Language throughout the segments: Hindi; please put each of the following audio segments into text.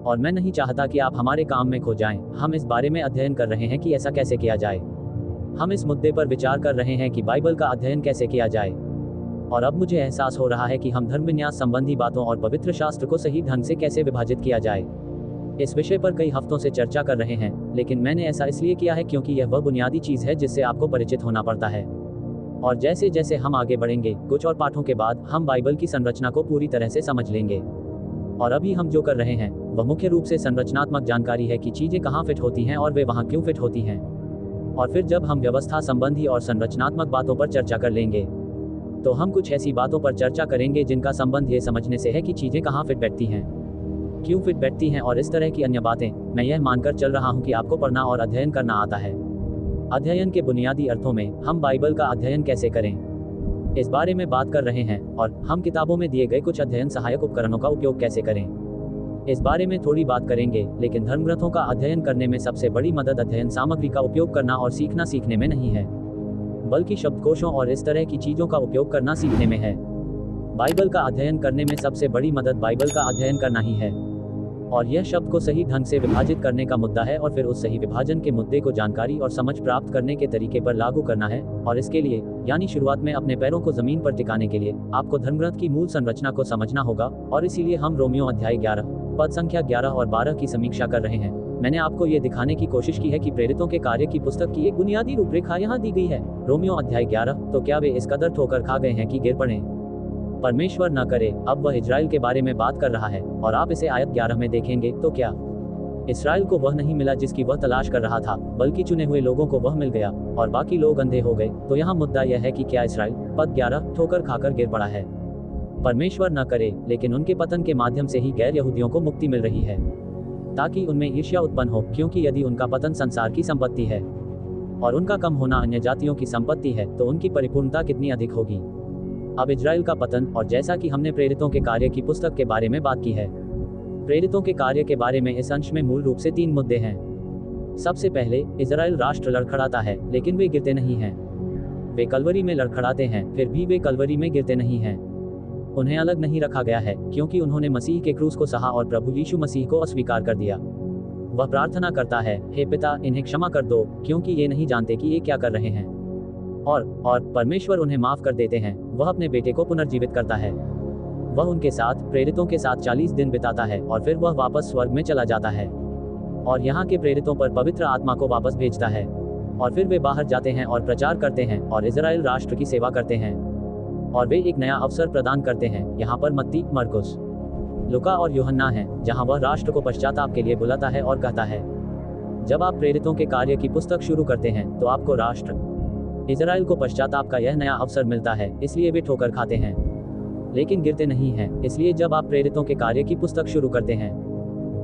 और मैं नहीं चाहता कि आप हमारे काम में खो जाएं। हम इस बारे में अध्ययन कर रहे हैं कि ऐसा कैसे किया जाए। हम इस मुद्दे पर विचार कर रहे हैं कि बाइबल का अध्ययन कैसे किया जाए। और अब मुझे एहसास हो रहा है कि हम धर्म विन्यास संबंधी बातों और पवित्र शास्त्र को सही ढंग से कैसे विभाजित किया जाए। इस विषय पर कई हफ्तों से चर्चा कर रहे हैं, लेकिन मैंने ऐसा इसलिए किया है क्योंकि यह वह बुनियादी चीज है जिससे आपको परिचित होना पड़ता है। और जैसे जैसे हम आगे बढ़ेंगे, कुछ और पाठों के बाद हम बाइबल की संरचना को पूरी तरह से समझ लेंगे। और अभी हम जो कर रहे हैं वह मुख्य रूप से संरचनात्मक जानकारी है कि चीजें कहाँ फिट होती हैं और वे वहाँ क्यों फिट होती हैं। और फिर जब हम व्यवस्था संबंधी और संरचनात्मक बातों पर चर्चा कर लेंगे, तो हम कुछ ऐसी बातों पर चर्चा करेंगे जिनका संबंध ये समझने से है कि चीजें कहाँ फिट बैठती हैं, क्यों फिट बैठती हैं और इस तरह की अन्य बातें। मैं यह मानकर चल रहा हूँ कि आपको पढ़ना और अध्ययन करना आता है। अध्ययन के बुनियादी अर्थों में हम बाइबल का अध्ययन कैसे करें, इस बारे में बात कर रहे हैं। और हम किताबों में दिए गए कुछ अध्ययन सहायक उपकरणों का उपयोग कैसे करें, इस बारे में थोड़ी बात करेंगे। लेकिन धर्मग्रंथों का अध्ययन करने में सबसे बड़ी मदद अध्ययन सामग्री का उपयोग करना और सीखना सीखने में नहीं है, बल्कि शब्दकोशों और इस तरह की चीजों का उपयोग करना सीखने में है। बाइबल का अध्ययन करने में सबसे बड़ी मदद बाइबल का अध्ययन करना ही है। और यह शब्द को सही ढंग से विभाजित करने का मुद्दा है और फिर उस सही विभाजन के मुद्दे को जानकारी और समझ प्राप्त करने के तरीके पर लागू करना है। और इसके लिए, यानी शुरुआत में अपने पैरों को जमीन पर टिकाने के लिए, आपको धर्मग्रंथ की मूल संरचना को समझना होगा। और इसीलिए हम रोमियो अध्याय 11 पद संख्या 11 और 12 की समीक्षा कर रहे हैं। मैंने आपको ये दिखाने की कोशिश की है कि प्रेरितों के कार्य की पुस्तक की एक बुनियादी रूपरेखा यहाँ दी गई है। रोमियो अध्याय 11, तो क्या वे इस कदर ठोकर खा गए हैं कि गिर पड़े? परमेश्वर न करे। अब वह इजराइल के बारे में बात कर रहा है और आप इसे आयत 11 में देखेंगे तो क्या इस्राएल को वह नहीं मिला जिसकी वह तलाश कर रहा था, बल्कि चुने हुए लोगों को वह मिल गया और बाकी लोग अंधे हो गए। तो यहाँ मुद्दा यह है कि क्या इस्राएल, पद 11, ठोकर खाकर गिर पड़ा है? परमेश्वर न करे, लेकिन उनके पतन के माध्यम से ही गैर यहूदियों को मुक्ति मिल रही है, ताकि उनमें ईर्ष्या उत्पन्न हो। क्योंकि यदि उनका पतन संसार की संपत्ति है और उनका कम होना अन्य जातियों की संपत्ति है, तो उनकी परिपूर्णता कितनी अधिक होगी। अब इजराइल का पतन, और जैसा कि हमने प्रेरितों के कार्य की पुस्तक के बारे में बात की है, प्रेरितों के कार्य के बारे में इस अंश में मूल रूप से 3 मुद्दे हैं। सबसे पहले, इजराइल राष्ट्र लड़खड़ाता है, लेकिन वे गिरते नहीं हैं। वे कलवरी में लड़खड़ाते हैं, फिर भी वे कलवरी में गिरते नहीं हैं। उन्हें अलग नहीं रखा गया है, क्योंकि उन्होंने मसीह के क्रूस को सहा और प्रभु यीशु मसीह को अस्वीकार कर दिया। वह प्रार्थना करता है, हे पिता, इन्हें क्षमा कर दो, क्योंकि ये नहीं जानते कि ये क्या कर रहे हैं। और परमेश्वर उन्हें माफ कर देते हैं। वह अपने बेटे को पुनर्जीवित करता है। वह उनके साथ, प्रेरितों के साथ 40 दिन बिताता है और फिर वह वापस स्वर्ग में चला जाता है और यहाँ के प्रेरितों पर पवित्र आत्मा को वापस भेजता है। और फिर वे बाहर जाते हैं और प्रचार करते हैं और इजराइल राष्ट्र की सेवा करते हैं और वे एक नया अवसर प्रदान करते हैं। यहाँ पर मत्ती, मरकुस, लुका और यूहन्ना हैं, जहाँ वह राष्ट्र को पश्चाताप के लिए बुलाता है और कहता है, जब आप प्रेरितों के कार्य की पुस्तक शुरू करते हैं तो आपको राष्ट्र इजराइल को पश्चाताप का यह नया अवसर मिलता है। इसलिए वे ठोकर खाते हैं, लेकिन गिरते नहीं हैं। इसलिए जब आप प्रेरितों के कार्य की पुस्तक शुरू करते हैं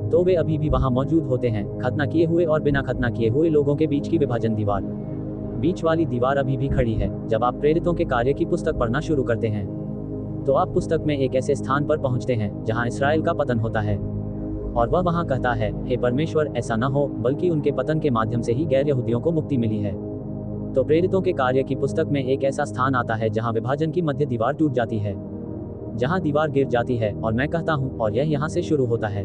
तो वे अभी भी वहां मौजूद होते हैं, खतना किए हुए और बिना खतना किए हुए लोगों के बीच की विभाजन दीवार, बीच वाली दीवार अभी भी खड़ी है। जब आप प्रेरितों के कार्य की पुस्तक पढ़ना शुरू करते हैं तो आप पुस्तक में एक ऐसे स्थान पर पहुंचते हैं जहां इस्राएल का पतन होता है और वह वहां कहता है, हे परमेश्वर, ऐसा न हो, बल्कि उनके पतन के माध्यम से ही गैर यहूदियों को मुक्ति मिली है। तो प्रेरितों के कार्य की पुस्तक में एक ऐसा स्थान आता है जहां विभाजन की मध्य दीवार टूट जाती है, जहां दीवार गिर जाती है। और मैं कहता हूं, और यह यहां से शुरू होता है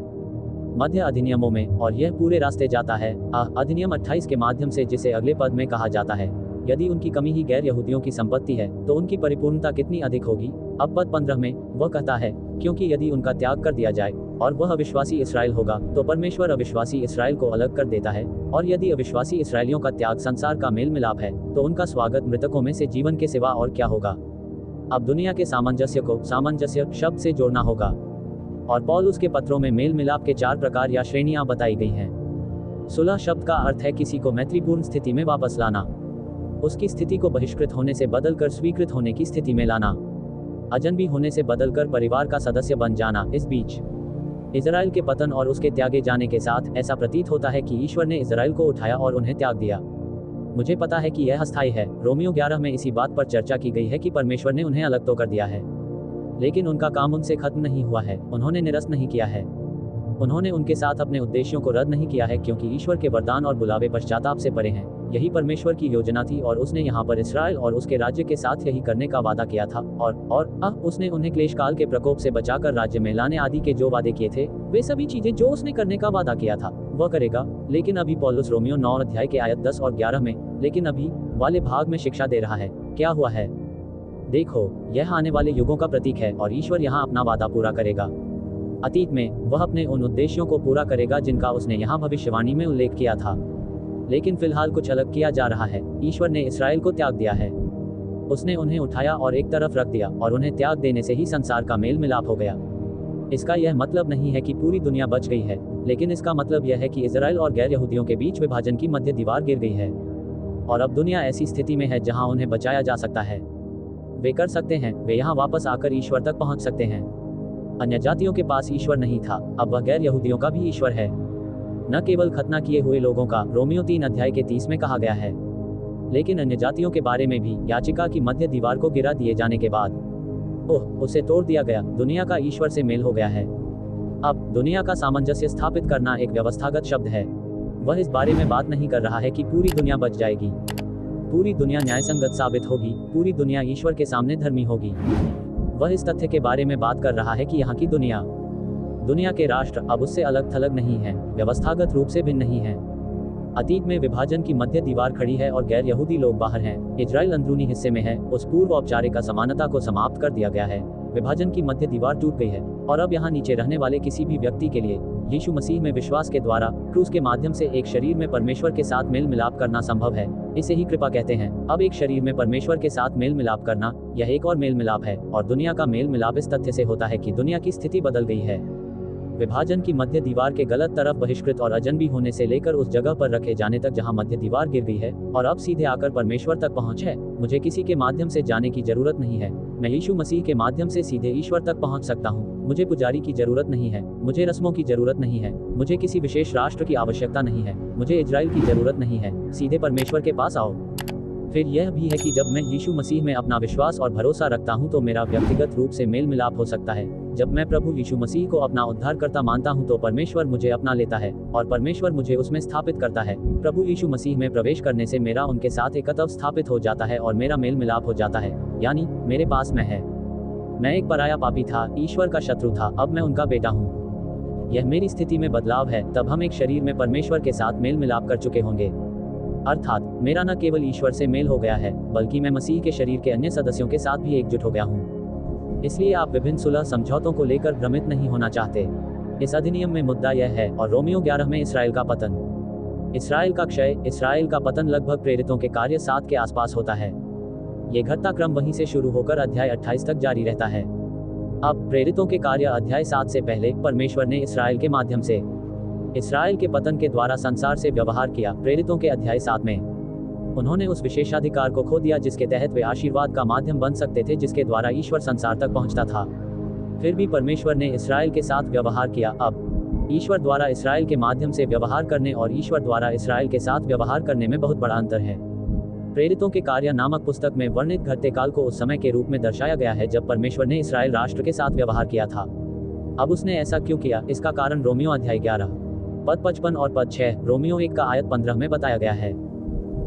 मध्य अधिनियमों में, और यह पूरे रास्ते जाता है अधिनियम 28 के माध्यम से, जिसे अगले पद में कहा जाता है, यदि उनकी कमी ही गैर यहूदियों की संपत्ति है तो उनकी परिपूर्णता कितनी अधिक होगी। अब पद 15 में वह कहता है, क्योंकि यदि उनका त्याग कर दिया जाए और वह अविश्वासी इस्राएल होगा, तो परमेश्वर अविश्वासी इस्राएल को अलग कर देता है। और यदि अविश्वासी इस्राएलियों का त्याग संसार का मेल मिलाप है, तो उनका स्वागत मृतकों में से जीवन के सिवा और क्या होगा। अब दुनिया के सामंजस्य को सामंजस्य शब्द से जोड़ना होगा, और पौलुस के पत्रों में मेल मिलाप के 4 प्रकार या श्रेणियां बताई गई हैं। सुलह शब्द का अर्थ है किसी को मैत्रीपूर्ण स्थिति में वापस लाना, उसकी स्थिति को बहिष्कृत होने से बदलकर स्वीकृत होने की स्थिति में लाना, अजनबी होने से बदलकर परिवार का सदस्य बन जाना। इस बीच इजराइल के पतन और उसके त्यागे जाने के साथ ऐसा प्रतीत होता है कि ईश्वर ने इजराइल को उठाया और उन्हें त्याग दिया। मुझे पता है कि यह अस्थायी है। रोमियो 11 में इसी बात पर चर्चा की गई है कि परमेश्वर ने उन्हें अलग तो कर दिया है, लेकिन उनका काम उनसे खत्म नहीं हुआ है। उन्होंने निरस्त नहीं किया है, उन्होंने उनके साथ अपने उद्देश्यों को रद्द नहीं किया है, क्योंकि ईश्वर के वरदान और बुलावे पश्चाताप से परे हैं। यही परमेश्वर की योजना थी और उसने यहाँ पर इस्राएल और उसके राज्य के साथ यही करने का वादा किया था। और उसने उन्हें क्लेश काल के प्रकोप से बचाकर राज्य में लाने आदि के जो वादे किए थे, वे सभी चीजें जो उसने करने का वादा किया था वह करेगा। लेकिन अभी पौलुस रोमियो 9 अध्याय के आयत 10 और 11 में लेकिन अभी वाले भाग में शिक्षा दे रहा है। क्या हुआ है? देखो, यह आने वाले युगों का प्रतीक है और ईश्वर यहाँ अपना वादा पूरा करेगा। अतीत में वह अपने उन उद्देश्यों को पूरा करेगा जिनका उसने यहाँ भविष्यवाणी में उल्लेख किया था। लेकिन फिलहाल कुछ अलग किया जा रहा है। ईश्वर ने इस्राएल को त्याग दिया है। उसने उन्हें उठाया और एक तरफ रख दिया और उन्हें त्याग देने से ही संसार का मेल मिलाप हो गया। इसका यह मतलब नहीं है कि पूरी दुनिया बच गई है, लेकिन इसका मतलब यह है कि इजराइल और गैर यहूदियों के बीच विभाजन की मध्य दीवार गिर गई है और अब दुनिया ऐसी स्थिति में है जहां उन्हें बचाया जा सकता है। वे कर सकते हैं, वे यहाँ वापस आकर ईश्वर तक पहुंच सकते हैं। अन्य जातियों के पास ईश्वर नहीं था, अब वह गैर यहूदियों का भी ईश्वर है, न केवल खतना किए हुए लोगों का। रोमियो 3 अध्याय के 30 में कहा गया है। लेकिन अन्य जातियों के बारे में भी याचिका की मध्य दीवार को गिरा दिए जाने के बाद उसे तोड़ दिया गया। दुनिया का ईश्वर से मेल हो गया है। अब दुनिया का सामंजस्य स्थापित करना एक व्यवस्थागत शब्द है। वह इस बारे में बात नहीं कर रहा है कि पूरी दुनिया बच जाएगी, पूरी दुनिया न्यायसंगत साबित होगी, पूरी दुनिया ईश्वर के सामने धर्मी होगी। वह इस तथ्य के बारे में बात कर रहा है कि यहाँ की दुनिया के राष्ट्र अब उससे अलग थलग नहीं है, व्यवस्थागत रूप से भिन्न नहीं है। अतीत में विभाजन की मध्य दीवार खड़ी है और गैर यहूदी लोग बाहर हैं। इजराइल अंदरूनी हिस्से में है। उस पूर्व औपचारिक असमानता को समाप्त कर दिया गया है। विभाजन की मध्य दीवार टूट गई है और अब यहाँ नीचे रहने वाले किसी भी व्यक्ति के लिए यीशु मसीह में विश्वास के द्वारा क्रूस के माध्यम से एक शरीर में परमेश्वर के साथ मेल मिलाप करना संभव है। इसे ही कृपा कहते हैं। अब एक शरीर में परमेश्वर के साथ मेल मिलाप करना, यह एक और मेल मिलाप है और दुनिया का मेल मिलाप इस तथ्य से होता है कि दुनिया की स्थिति बदल गई है। विभाजन की मध्य दीवार के गलत तरफ बहिष्कृत और अजनबी होने से लेकर उस जगह पर रखे जाने तक जहां मध्य दीवार गिर गई है और अब सीधे आकर परमेश्वर तक पहुंच है। मुझे किसी के माध्यम से जाने की जरूरत नहीं है। मैं यीशु मसीह के माध्यम से सीधे ईश्वर तक पहुंच सकता हूं। मुझे पुजारी की जरूरत नहीं है, मुझे रस्मों की जरूरत नहीं है, मुझे किसी विशेष राष्ट्र की आवश्यकता नहीं है, मुझे इजराइल की जरूरत नहीं है। सीधे परमेश्वर के पास आओ। फिर यह भी है कि जब मैं यीशु मसीह में अपना विश्वास और भरोसा रखता हूं तो मेरा व्यक्तिगत रूप से मेल मिलाप हो सकता है। जब मैं प्रभु यीशु मसीह को अपना उद्धारकर्ता मानता हूं तो परमेश्वर मुझे अपना लेता है और परमेश्वर मुझे उसमें स्थापित करता है। प्रभु यीशु मसीह में प्रवेश करने से मेरा उनके साथ एकत्व स्थापित हो जाता है और मेरा मेल मिलाप हो जाता है, यानी मेरे पास मैं है। मैं एक पराया पापी था, ईश्वर का शत्रु था, अब मैं उनका बेटा हूँ। यह मेरी स्थिति में बदलाव है। तब हम एक शरीर में परमेश्वर के साथ मेल मिलाप कर चुके होंगे, अर्थात मेरा न केवल ईश्वर से मेल हो गया है बल्कि मैं मसीह के शरीर के अन्य सदस्यों के साथ भी एकजुट हो गया हूँ। इसलिए आप विभिन्न सुलह समझौतों को लेकर भ्रमित नहीं होना चाहते। इस अधिनियम में मुद्दा यह है। और रोमियो 11 में इसराइल का पतन, इसराइल का क्षय, इसराइल का पतन लगभग प्रेरितों के कार्य 7 के आसपास होता है। ये घटता क्रम वहीं से शुरू होकर अध्याय 28 तक जारी रहता है। अब प्रेरितों के कार्य अध्याय 7 से पहले परमेश्वर ने इसराइल के माध्यम से इसराइल के पतन के द्वारा संसार से व्यवहार किया। प्रेरितों के अध्याय 7 में उन्होंने उस विशेषाधिकार को खो दिया जिसके तहत वे आशीर्वाद का माध्यम बन सकते थे, जिसके द्वारा ईश्वर संसार तक पहुंचता था। फिर भी परमेश्वर ने इसराइल के साथ व्यवहार किया। अब ईश्वर द्वारा इसराइल के माध्यम से व्यवहार करने और ईश्वर द्वारा इसराइल के साथ व्यवहार करने में बहुत बड़ा अंतर है। प्रेरितों के कार्य नामक पुस्तक में वर्णित घटते काल को उस समय के रूप में दर्शाया गया है जब परमेश्वर ने इसराइल राष्ट्र के साथ व्यवहार किया था। अब उसने ऐसा क्यों किया, इसका कारण रोमियो अध्याय 11 पद 55 और पद 6, रोमियो 1 का आयत 15 में बताया गया है।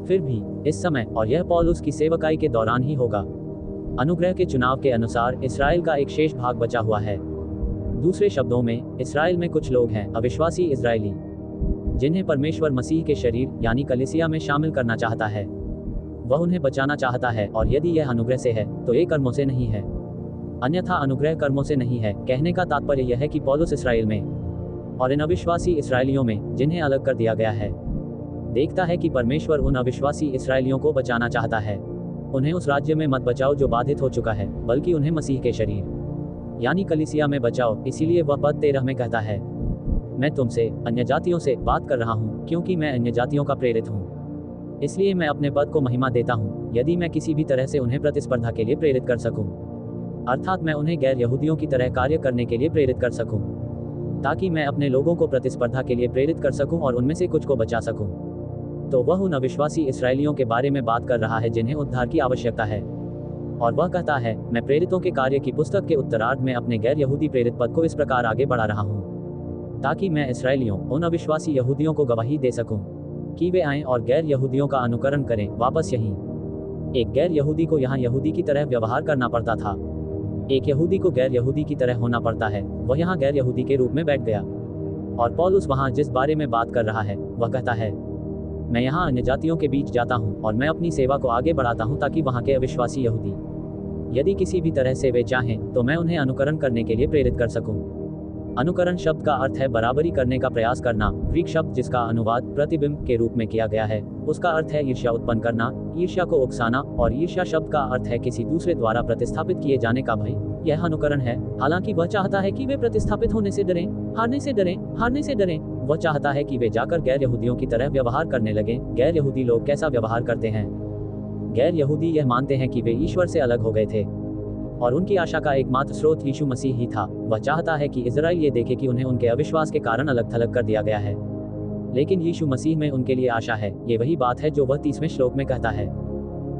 फिर भी इस समय, और यह पौलुस की सेवकाई के दौरान ही होगा, अनुग्रह के चुनाव के अनुसार इसराइल का एक शेष भाग बचा हुआ है। दूसरे शब्दों में, इसराइल में कुछ लोग हैं, अविश्वासी इजरायली, जिन्हें परमेश्वर मसीह के शरीर यानी कलीसिया में शामिल करना चाहता है। वह उन्हें बचाना चाहता है, और यदि यह अनुग्रह से है तो ये कर्मों से नहीं है, अन्यथा अनुग्रह कर्मों से नहीं है। कहने का तात्पर्य यह है कि पौलुस इसराइल में और इन अविश्वासी इसराइलियों में, जिन्हें अलग कर दिया गया है, देखता है कि परमेश्वर उन अविश्वासी इसराइलियों को बचाना चाहता है। उन्हें उस राज्य में मत बचाओ जो बाधित हो चुका है, बल्कि उन्हें मसीह के शरीर यानी कलीसिया में बचाओ। इसीलिए वह पद 13 में कहता है, मैं तुमसे अन्य जातियों से बात कर रहा हूँ क्योंकि मैं अन्य जातियों का प्रेरित हूँ। इसलिए मैं अपने पद को महिमा देता हूँ यदि मैं किसी भी तरह से उन्हें प्रतिस्पर्धा के लिए प्रेरित कर सकूँ, अर्थात मैं उन्हें गैर यहूदियों की तरह कार्य करने के लिए प्रेरित कर सकूँ, ताकि मैं अपने लोगों को प्रतिस्पर्धा के लिए प्रेरित कर सकूं और उनमें से कुछ को बचा सकूं। तो वह उन अविश्वासी इसराइलियों के बारे में बात कर रहा है जिन्हें उद्धार की आवश्यकता है। और वह कहता है, मैं प्रेरितों के कार्य की पुस्तक के उत्तरार्ध में अपने गैर यहूदी प्रेरित पद को इस प्रकार आगे बढ़ा रहा हूं, ताकि मैं इसराइलियों, उन अविश्वासी यहूदियों को गवाही दे सकूं। कि वे आएं और गैर यहूदियों का अनुकरण करें, वापस यहीं। एक गैर यहूदी को यहाँ यहूदी की तरह व्यवहार करना पड़ता था। एक यहूदी को गैर यहूदी की तरह होना पड़ता है। वह यहाँ गैर यहूदी के रूप में बैठ गया। और पौलुस वहाँ जिस बारे में बात कर रहा है वह कहता है, मैं यहाँ अन्य जातियों के बीच जाता हूँ और मैं अपनी सेवा को आगे बढ़ाता हूँ ताकि वहाँ के अविश्वासी यहूदी, यदि किसी भी तरह से वे चाहें तो मैं उन्हें अनुकरण करने के लिए प्रेरित कर सकूं। अनुकरण शब्द का अर्थ है बराबरी करने का प्रयास करना। ग्रीक शब्द जिसका अनुवाद प्रतिबिंब के रूप में किया गया है, उसका अर्थ है ईर्ष्या उत्पन्न करना, ईर्ष्या को उकसाना, और ईर्ष्या शब्द का अर्थ है किसी दूसरे द्वारा प्रतिस्थापित किए जाने का भय। यह अनुकरण है। हालांकि वह चाहता है कि वे प्रतिस्थापित होने से डरें, हारने से डरें, हारने से डरें। वह चाहता है कि वे जाकर गैर यहूदियों की तरह व्यवहार करने लगें। गैर यहूदी लोग कैसा व्यवहार करते हैं? गैर यहूदी यह मानते हैं कि वे ईश्वर से अलग हो गए थे और उनकी आशा का एकमात्र स्रोत यीशु मसीह ही था। वह चाहता है कि इजराइल ये देखे कि उन्हें उनके अविश्वास के कारण अलग थलग कर दिया गया है, लेकिन यीशु मसीह में उनके लिए आशा है। ये वही बात है जो वह 30वें श्लोक में कहता है,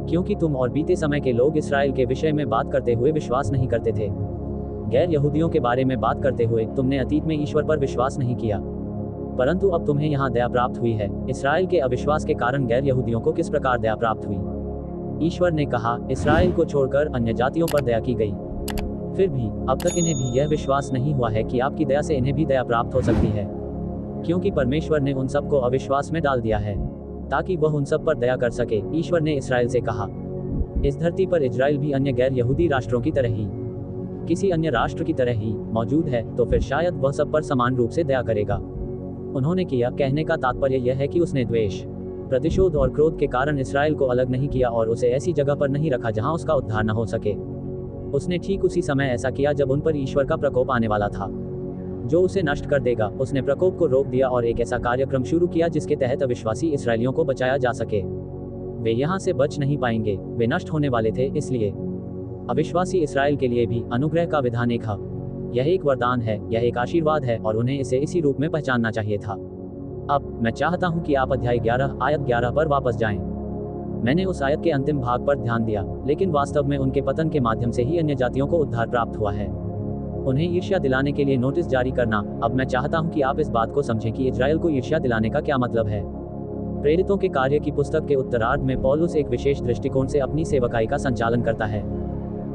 क्योंकि तुम और बीते समय के लोग इसराइल के विषय में बात करते हुए विश्वास नहीं करते थे। गैर यहूदियों के बारे में बात करते हुए तुमने अतीत में ईश्वर पर विश्वास नहीं किया, परंतु अब तुम्हें यहाँ दया प्राप्त हुई है। इसराइल के अविश्वास के कारण गैर यहूदियों को किस प्रकार दया प्राप्त हुई? ईश्वर ने कहा, इसराइल को छोड़कर अन्य जातियों पर दया की गई। फिर भी अब तक इन्हें भी यह विश्वास नहीं हुआ है कि आपकी दया से इन्हें भी दया प्राप्त हो सकती है, क्योंकि परमेश्वर ने उन सब को अविश्वास में डाल दिया है ताकि वह उन सब पर दया कर सके। ईश्वर ने इसराइल से कहा, इस धरती पर इजराइल भी अन्य गैर यहूदी राष्ट्रों की तरह ही, किसी अन्य राष्ट्र की तरह ही मौजूद है, तो फिर शायद वह सब पर समान रूप से दया करेगा। उन्होंने किया। कहने का तात्पर्य यह है कि उसने द्वेष, प्रतिशोध और क्रोध के कारण इसराइल को अलग नहीं किया और उसे ऐसी जगह पर नहीं रखा जहां उसका उद्धार न हो सके। उसने ठीक उसी समय ऐसा किया जब उन पर ईश्वर का प्रकोप आने वाला था जो उसे नष्ट कर देगा। उसने प्रकोप को रोक दिया और एक ऐसा कार्यक्रम शुरू किया जिसके तहत अविश्वासी इसराइलियों को बचाया जा सके। वे यहाँ से बच नहीं पाएंगे, वे नष्ट होने वाले थे। इसलिए अविश्वासी इसराइल के लिए भी अनुग्रह का विधान एक है। यह एक वरदान है, यह एक आशीर्वाद है और उन्हें इसे इसी रूप में पहचानना चाहिए था। अब मैं चाहता हूं कि आप अध्याय 11 आयत 11 पर वापस जाएं। मैंने उस आयत के अंतिम भाग पर ध्यान दिया, लेकिन वास्तव में उनके पतन के माध्यम से ही अन्य जातियों को उद्धार प्राप्त हुआ है। उन्हें ईर्ष्या दिलाने के लिए नोटिस जारी करना। अब मैं चाहता हूं कि आप इस बात को समझें कि इजराइल को ईर्ष्या दिलाने का क्या मतलब है। प्रेरितों के कार्य की पुस्तक के उत्तरार्ध में पौलुस एक विशेष दृष्टिकोण से अपनी सेवकाई का संचालन करता है।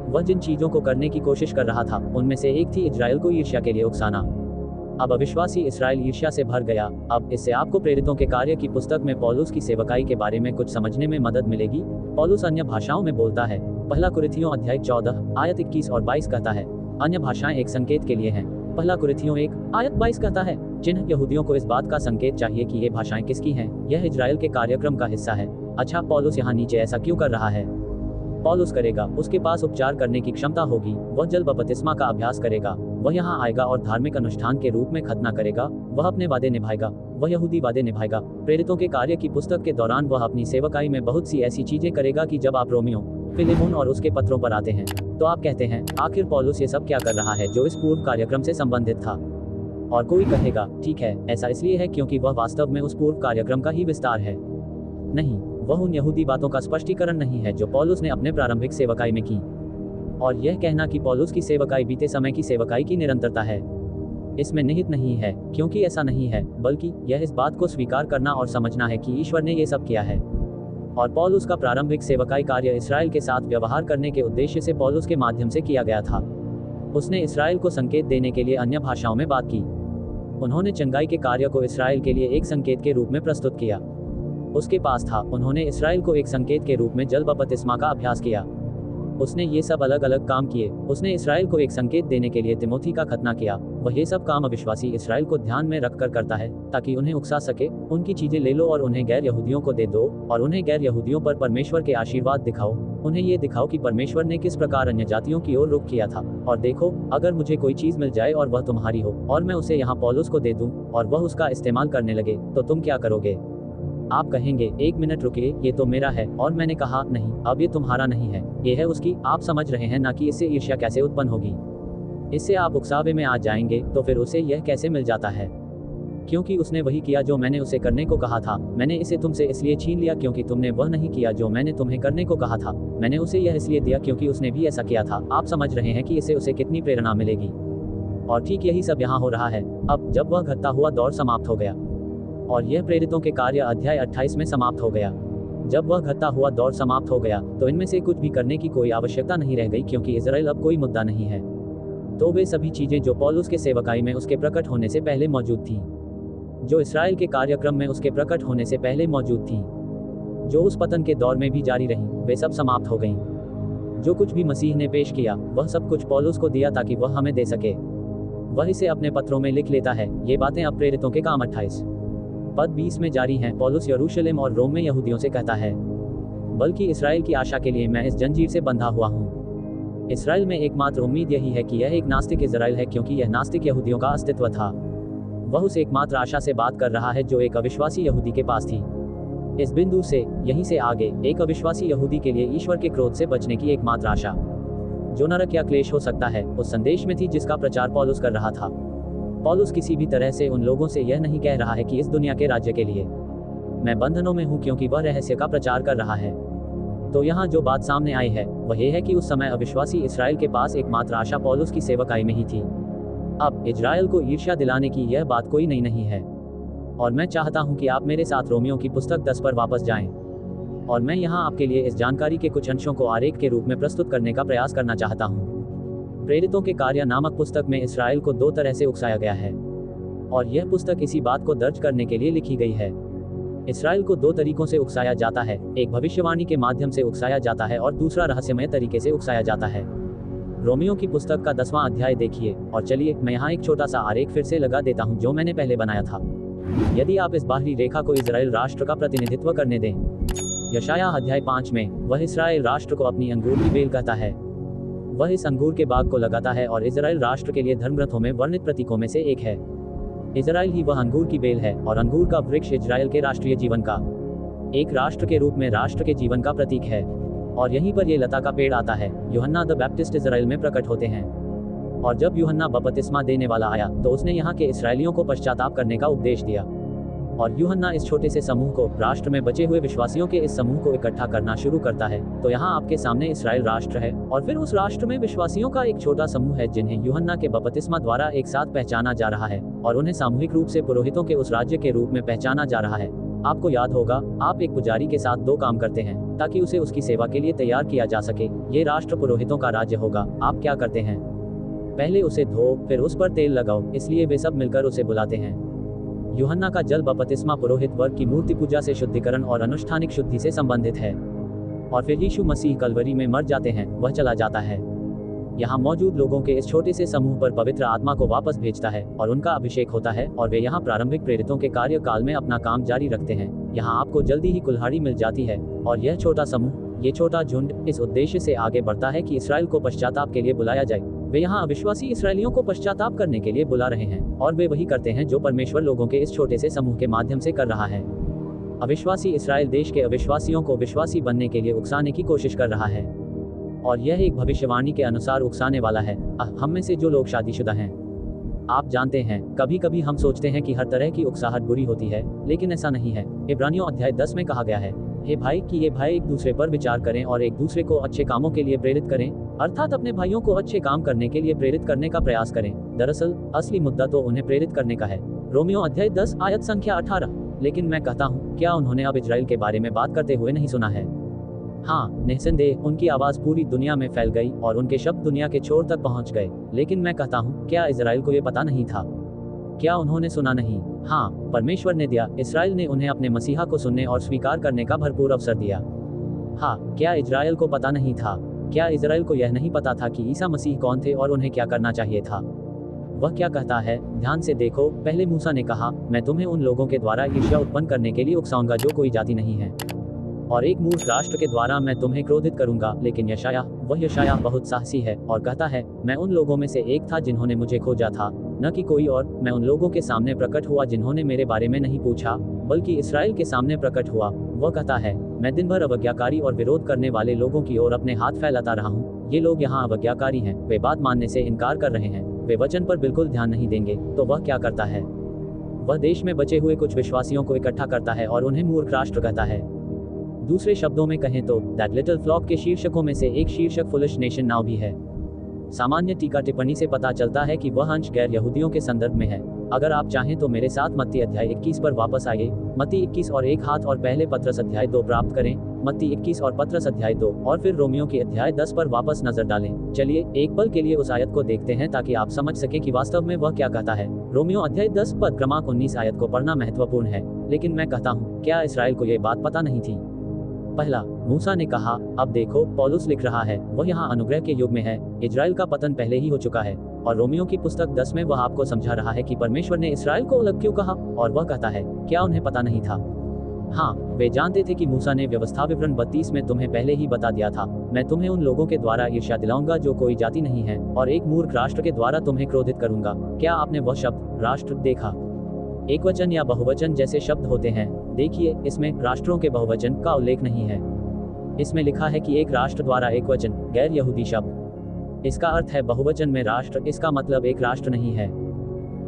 वह जिन चीजों को करने की कोशिश कर रहा था उनमें से एक थी इजराइल को ईर्ष्या के लिए उकसाना। अब अविश्वासी इसराइल ईर्ष्या से भर गया। अब इससे आपको प्रेरितों के कार्य की पुस्तक में पौलुस की सेवकाई के बारे में कुछ समझने में मदद मिलेगी। पौलुस अन्य भाषाओं में बोलता है। पहला कुरिन्थियों अध्याय 14 आयत 21 और 22 कहता है, अन्य भाषाएं एक संकेत के लिए हैं। पहला कुरिन्थियों 1 आयत 22 कहता है, जिन यहूदियों को इस बात का संकेत चाहिए कि ये भाषाएं किसकी हैं, यह इजराइल के कार्यक्रम का हिस्सा है। अच्छा, पौलुस यहाँ नीचे ऐसा क्यों कर रहा है? पौलुस करेगा, उसके पास उपचार करने की क्षमता होगी, वह जल बपतिस्मा का अभ्यास करेगा, वह यहाँ आएगा और धार्मिक अनुष्ठान के रूप में खतना करेगा, वह अपने वादे निभाएगा, वह यहूदी वादे निभाएगा। प्रेरितों के कार्य की पुस्तक के दौरान वह अपनी सेवकाई में बहुत सी ऐसी चीजें करेगा कि जब आप रोमियो, फिलेमोन और उसके पत्रों पर आते हैं तो आप कहते हैं, आखिर पौलुस ये सब क्या कर रहा है जो इस पूर्व कार्यक्रम से संबंधित था। और कोई कहेगा, ठीक है, ऐसा इसलिए है क्योंकि वह वास्तव में उस पूर्व कार्यक्रम का ही विस्तार है। नहीं, वह उन यहूदी बातों का स्पष्टीकरण नहीं है जो पौलुस ने अपने प्रारंभिक सेवकाई में की। और यह कहना कि पौलुस की सेवकाई बीते समय की सेवकाई की निरंतरता है, इसमें निहित नहीं है, क्योंकि ऐसा नहीं है, बल्कि यह इस बात को स्वीकार करना और समझना है कि ईश्वर ने ये सब किया है। और पौलुस का प्रारंभिक सेवकाई कार्य इसराइल के साथ व्यवहार करने के उद्देश्य से पौलुस के माध्यम से किया गया था। उसने इसराइल को संकेत देने के लिए अन्य भाषाओं में बात की। उन्होंने चंगाई के कार्य को इसराइल के लिए एक संकेत के रूप में प्रस्तुत किया। उसके पास था, उन्होंने इसराइल को एक संकेत के रूप में जल बपतिस्मा का अभ्यास किया। उसने ये सब अलग अलग काम किए। उसने इसराइल को एक संकेत देने के लिए तिमोथी का खतना किया। वह ये सब काम अविश्वासी इसराइल को ध्यान में रखकर करता है ताकि उन्हें उकसा सके। उनकी चीजें ले लो और उन्हें गैर यहूदियों को दे दो और उन्हें गैर यहूदियों पर परमेश्वर के आशीर्वाद दिखाओ। उन्हें ये दिखाओ कि परमेश्वर ने किस प्रकार अन्य जातियों की ओर रुख किया था। और देखो, अगर मुझे कोई चीज मिल जाए और वह तुम्हारी हो और मैं उसे यहाँ पौलुस को दे दूं और वह उसका इस्तेमाल करने लगे, तो तुम क्या करोगे? आप कहेंगे, एक मिनट रुकिए, ये तो मेरा है। और मैंने कहा, नहीं, अब ये तुम्हारा नहीं है, ये है उसकी। आप समझ रहे हैं ना कि इससे ईर्ष्या कैसे उत्पन्न होगी? इससे आप उकसावे में आ जाएंगे। तो फिर उसे यह कैसे मिल जाता है? क्योंकि उसने वही किया जो मैंने उसे करने को कहा था। मैंने इसे तुमसे इसलिए छीन लिया क्योंकि तुमने वह नहीं किया जो मैंने तुम्हें करने को कहा था। मैंने उसे यह इसलिए दिया क्योंकि उसने भी ऐसा किया था। आप समझ रहे हैं कि इससे उसे कितनी प्रेरणा मिलेगी? और ठीक यही सब यहाँ हो रहा है। अब जब वह घटता हुआ दौर समाप्त हो गया, और यह प्रेरितों के कार्य अध्याय 28 में समाप्त हो गया। जब वह घटता हुआ दौर समाप्त हो गया तो इनमें से कुछ भी करने की कोई आवश्यकता नहीं रह गई, क्योंकि इजराइल अब कोई मुद्दा नहीं है। तो वे सभी चीजें जो पौलुस के सेवकाई में उसके प्रकट होने से पहले मौजूद थीं, जो इसराइल के कार्यक्रम में उसके प्रकट होने से पहले मौजूद थीं, जो उस पतन के दौर में भी जारी रहीं, वे सब समाप्त हो गईं। जो कुछ भी मसीह ने पेश किया वह सब कुछ पौलुस को दिया ताकि वह हमें दे सके। वह इसे अपने पत्रों में लिख लेता है। ये बातें अब प्रेरितों के काम 28 पद 20 में जारी हैं। पौलुस यरूशलेम और रोम में यहूदियों से कहता है, बल्कि इसराइल की आशा के लिए मैं इस जंजीर से बंधा हुआ हूँ। इसराइल में एकमात्र उम्मीद यही है कि यह एक नास्तिक इजराइल है, क्योंकि यह नास्तिक यहूदियों का अस्तित्व था। वह उस एकमात्र आशा से बात कर रहा है जो एक अविश्वासी यहूदी के पास थी। इस बिंदु से, यहीं से आगे, एक अविश्वासी यहूदी के लिए ईश्वर के क्रोध से बचने की एकमात्र आशा, जो नरक या क्लेश हो सकता है, उस संदेश में थी जिसका प्रचार पौलुस कर रहा था। पौलुस किसी भी तरह से उन लोगों से यह नहीं कह रहा है कि इस दुनिया के राज्य के लिए मैं बंधनों में हूं, क्योंकि वह रहस्य का प्रचार कर रहा है। तो यहाँ जो बात सामने आई है वह यह है कि उस समय अविश्वासी इसराइल के पास एकमात्र आशा पौलुस की सेवकाई में ही थी। अब इजराइल को ईर्ष्या दिलाने की यह बात कोई नई नहीं है, और मैं चाहता हूं कि आप मेरे साथ रोमियो की पुस्तक 10 पर वापस जाएं, और मैं यहां आपके लिए इस जानकारी के कुछ अंशों को आरेख के रूप में प्रस्तुत करने का प्रयास करना चाहता हूं। प्रेरितों के कार्य नामक पुस्तक में इसराइल को दो तरह से उकसाया गया है, और यह पुस्तक इसी बात को दर्ज करने के लिए लिखी गई है। इसराइल को दो तरीकों से उकसाया जाता है, एक भविष्यवाणी के माध्यम से उकसाया जाता है और दूसरा रहस्यमय तरीके से उकसाया जाता है। रोमियो की पुस्तक का 10वां अध्याय देखिए, और चलिए मैं यहाँ एक छोटा सा आरेख फिर से लगा देता हूँ जो मैंने पहले बनाया था। यदि आप इस बाहरी रेखा को इजराइल राष्ट्र का प्रतिनिधित्व करने दें, यशायाह अध्याय 5 में वह इसराइल राष्ट्र को अपनी अंगूर की बेल कहता है। वह इस अंगूर के बाग को लगाता है और इजराइल राष्ट्र के लिए धर्मग्रंथों में वर्णित प्रतीकों में से एक है। इजराइल ही वह अंगूर की बेल है, और अंगूर का वृक्ष इजराइल के राष्ट्रीय जीवन का, एक राष्ट्र के रूप में राष्ट्र के जीवन का प्रतीक है। और यहीं पर ये लता का पेड़ आता है। यूहन्ना द बैप्टिस्ट इजराइल में प्रकट होते हैं, और जब यूहन्ना बपतिस्मा देने वाला आया तो उसने यहाँ के इसराइलियों को पश्चाताप करने का उपदेश दिया, और यूहन्ना इस छोटे से समूह को, राष्ट्र में बचे हुए विश्वासियों के इस समूह को इकट्ठा करना शुरू करता है। तो यहाँ आपके सामने इसराइल राष्ट्र है, और फिर उस राष्ट्र में विश्वासियों का एक छोटा समूह है जिन्हें यूहन्ना के बपतिस्मा द्वारा एक साथ पहचाना जा रहा है, और उन्हें सामूहिक रूप से पुरोहितों के उस राज्य के रूप में पहचाना जा रहा है। आपको याद होगा, आप एक पुजारी के साथ दो काम करते हैं ताकि उसे उसकी सेवा के लिए तैयार किया जा सके। ये राष्ट्र पुरोहितों का राज्य होगा। आप क्या करते हैं? पहले उसे धो, फिर उस पर तेल लगाओ, इसलिए वे सब मिलकर उसे बुलाते हैं। यूहन्ना का जल बपतिस्मा पुरोहित वर्ग की मूर्ति पूजा से शुद्धिकरण और अनुष्ठानिक शुद्धि से संबंधित है, और फिर यीशु मसीह कलवरी में मर जाते हैं, वह चला जाता है, यहाँ मौजूद लोगों के इस छोटे से समूह पर पवित्र आत्मा को वापस भेजता है और उनका अभिषेक होता है, और वे यहाँ प्रारंभिक प्रेरितों के कार्यकाल में अपना काम जारी रखते हैं। यहाँ आपको जल्दी ही कुल्हाड़ी मिल जाती है, और यह छोटा समूह, ये छोटा झुंड इस उद्देश्य से आगे बढ़ता है कि इसराइल को पश्चाताप के लिए बुलाया जाए। वे यहाँ अविश्वासी इसराइलियों को पश्चाताप करने के लिए बुला रहे हैं, और वे वही करते हैं जो परमेश्वर लोगों के इस छोटे से समूह के माध्यम से कर रहा है। अविश्वासी इसराइल देश के अविश्वासियों को विश्वासी बनने के लिए उकसाने की कोशिश कर रहा है, और यह एक भविष्यवाणी के अनुसार उकसाने वाला है। हम में से जो लोग शादीशुदा हैं, आप जानते हैं, कभी कभी हम सोचते हैं कि हर तरह की उकसाहट बुरी होती है, लेकिन ऐसा नहीं है। इब्रानियों अध्याय 10 में कहा गया है, हे भाई कि ये भाई एक दूसरे पर विचार करें और एक दूसरे को अच्छे कामों के लिए प्रेरित करें, अर्थात अपने भाइयों को अच्छे काम करने के लिए प्रेरित करने का प्रयास करें। दरअसल असली मुद्दा तो उन्हें प्रेरित करने का है। रोमियो अध्याय 10 आयत संख्या 18। लेकिन मैं कहता हूँ, क्या उन्होंने अब इजराइल के बारे में बात करते हुए नहीं सुना है? हाँ, निस्संदेह उनकी आवाज पूरी दुनिया में फैल गई और उनके शब्द दुनिया के छोर तक पहुंच गए। लेकिन मैं कहता हूँ, क्या इजराइल को ये पता नहीं था? क्या उन्होंने सुना नहीं? हाँ, परमेश्वर ने दिया। इसराइल ने उन्हें अपने मसीहा को सुनने और स्वीकार करने का भरपूर अवसर दिया। हाँ, क्या इजराइल को पता नहीं था? क्या इजराइल को यह नहीं पता था कि ईसा मसीह कौन थे और उन्हें क्या करना चाहिए था? वह क्या कहता है, ध्यान से देखो। पहले मूसा ने कहा, मैं तुम्हें उन लोगों के द्वारा ईर्ष्या उत्पन्न करने के लिए उकसाऊंगा जो कोई जाति नहीं है, और एक मूर्ख राष्ट्र के द्वारा मैं तुम्हें क्रोधित करूंगा। लेकिन यशायाह बहुत साहसी है और कहता है, मैं उन लोगों में से एक था जिन्होंने मुझे खोजा था, न कि कोई और। मैं उन लोगों के सामने प्रकट हुआ जिन्होंने मेरे बारे में नहीं पूछा, बल्कि इसराइल के सामने प्रकट हुआ। वह कहता है, मैं दिन भर अवज्ञाकारी और विरोध करने वाले लोगों की ओर अपने हाथ फैलाता रहा हूँ। ये लोग यहाँ अवज्ञाकारी हैं, वे बात मानने से इनकार कर रहे हैं, वे वचन पर बिल्कुल ध्यान नहीं देंगे। तो वह क्या करता है? वह देश में बचे हुए कुछ विश्वासियों को इकट्ठा करता है और उन्हें मूर्ख राष्ट्र कहता है। दूसरे शब्दों में कहें तो दैट लिटिल फ्लॉक के शीर्षकों में से एक शीर्षक फुलिश नेशन नाउ भी है। सामान्य टीका टिप्पणी से पता चलता है कि वह अंश गैर यहूदियों के संदर्भ में है। अगर आप चाहें तो मेरे साथ मत्ती अध्याय 21 पर वापस आइए। मत्ती 21 और 1 हाथ और पहले पत्रस अध्याय 2 प्राप्त करें। मत्ती 21 और पत्रस अध्याय 2 और फिर रोमियो की अध्याय 10 पर वापस नजर डालें। चलिए एक पल के लिए उस आयत को देखते हैं ताकि आप समझ सकें कि वास्तव में वह क्या कहता है। रोमियो अध्याय 10 पद क्रमांक 19 आयत को पढ़ना महत्वपूर्ण है, लेकिन मैं कहता हूँ, क्या इसराइल को यह बात पता नहीं थी? पहला, मूसा ने कहा, अब देखो पौलुस लिख रहा है, वह यहाँ अनुग्रह के युग में है, इजराइल का पतन पहले ही हो चुका है। और रोमियो की पुस्तक 10 में वह आपको समझा रहा है कि परमेश्वर ने इसराइल को अलग क्यों कहा, और वह कहता है, क्या उन्हें पता नहीं था? हाँ, वे जानते थे कि मूसा ने व्यवस्था विवरण 32 में तुम्हें पहले ही बता दिया था, मैं तुम्हें उन लोगों के द्वारा ईर्ष्या दिलाऊंगा जो कोई जाति नहीं है, और एक मूर्ख राष्ट्र के द्वारा तुम्हें क्रोधित करूंगा। क्या आपने वह शब्द राष्ट्र देखा? एकवचन या बहुवचन जैसे शब्द होते हैं। देखिए, इसमें राष्ट्रों के बहुवचन का उल्लेख नहीं है। इसमें लिखा है कि एक राष्ट्र द्वारा एकवचन गैर यहूदी शब्द। इसका अर्थ है बहुवचन में राष्ट्र, इसका मतलब एक राष्ट्र नहीं है।